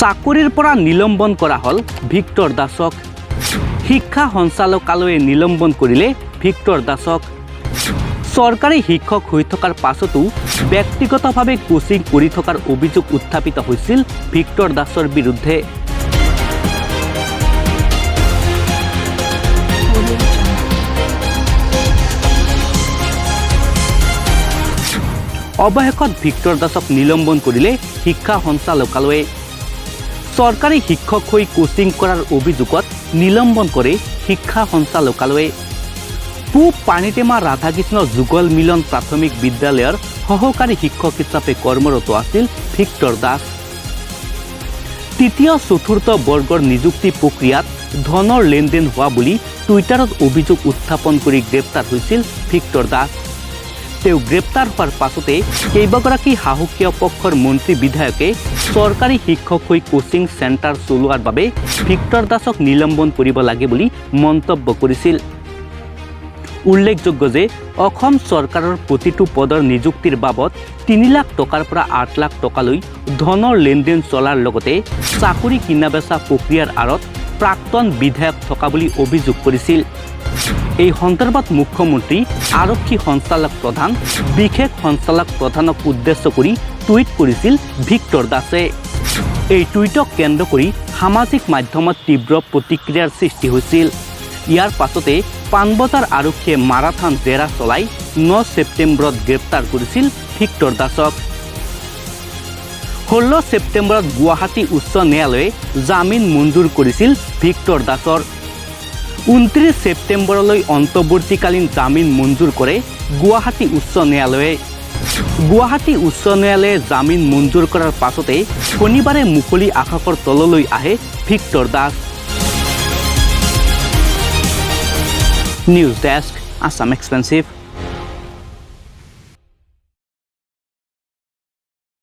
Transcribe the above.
চাকৰিৰ পৰা নিলম্বন কৰা হল ভিক্টৰ দাসক। শিক্ষা সঞ্চালকালয়ে নিলম্বন কৰিলে ভিক্টৰ দাসক। চৰকাৰী শিক্ষক হৈ থকাৰ পাছতো ব্যক্তিগতভাৱে কোচিং কৰি থকাৰ অভিযোগ উত্থাপিত হৈছিল ভিক্টৰ দাসৰ বিৰুদ্ধে। অৱশেষত ভিক্টৰ দাসক নিলম্বন কৰিলে শিক্ষা সঞ্চালকালয়ে। চৰকাৰী শিক্ষক হৈ কোচিং কৰাৰ অভিযোগত নিলম্বন কৰে শিক্ষা সঞ্চালকালয়ে। পূব পানীটেমা ৰাধাকৃষ্ণ যুগল মিলন প্ৰাথমিক বিদ্যালয়ৰ সহকাৰী শিক্ষক হিচাপে কৰ্মৰত আছিল ভিক্টৰ দাস। তৃতীয় চতুৰ্থ বৰ্গৰ নিযুক্তি প্ৰক্ৰিয়াত ধনৰ লেনদেন হোৱা বুলি টুইটাৰত অভিযোগ উত্থাপন কৰি গ্ৰেপ্তাৰ হৈছিল ভিক্টৰ দাস। তেওঁ গ্ৰেপ্তাৰ হোৱাৰ পাছতে কেইবাগৰাকী সাহসীয় পক্ষৰ মন্ত্ৰী বিধায়কে চৰকাৰী শিক্ষক হৈ কোচিং চেণ্টাৰ চলোৱাৰ বাবে ভিক্টৰ দাসক নিলম্বন কৰিব লাগে বুলি মন্তব্য কৰিছিল। উল্লেখযোগ্য যে অসম চৰকাৰৰ প্ৰতিটো পদৰ নিযুক্তিৰ বাবদ ৩ লাখ টকাৰ পৰা ৮ লাখ টকালৈ ধনৰ লেনদেন চলাৰ লগতে চাকৰি কিনা বেচা প্ৰক্ৰিয়াৰ আঁৰত প্ৰাক্তন বিধায়ক থকা বুলি অভিযোগ কৰিছিল। এই সন্দৰ্ভত মুখ্যমন্ত্ৰী, আৰক্ষী সঞ্চালক প্ৰধান, বিশেষ সঞ্চালক প্ৰধানক উদ্দেশ্য কৰি টুইট কৰিছিল ভিক্টৰ দাসে। এই টুইটক কেন্দ্ৰ কৰি সামাজিক মাধ্যমত তীব্ৰ প্ৰতিক্ৰিয়াৰ সৃষ্টি হৈছিল। ইয়াৰ পাছতে পাণবজাৰ আৰক্ষীয়ে মাৰাথান জেৰা চলাই ৯ ছেপ্টেম্বৰত গ্ৰেপ্তাৰ কৰিছিল ভিক্টৰ দাসক। ১৬ ছেপ্টেম্বৰত গুৱাহাটী উচ্চ ন্যায়ালয়ে জামিন মঞ্জুৰ কৰিছিল ভিক্টৰ দাসৰ। ২৯ ছেপ্টেম্বৰলৈ অন্তৱৰ্তীকালীন জামিন মঞ্জুৰ কৰে গুৱাহাটী উচ্চ ন্যায়ালয়ে। গুৱাহাটী উচ্চ ন্যায়ালয়ে জামিন মঞ্জুৰ কৰাৰ পাছতে শনিবাৰে মুকলি আকাশৰ তললৈ আহে Victor Das. News desk, Assam exclusive.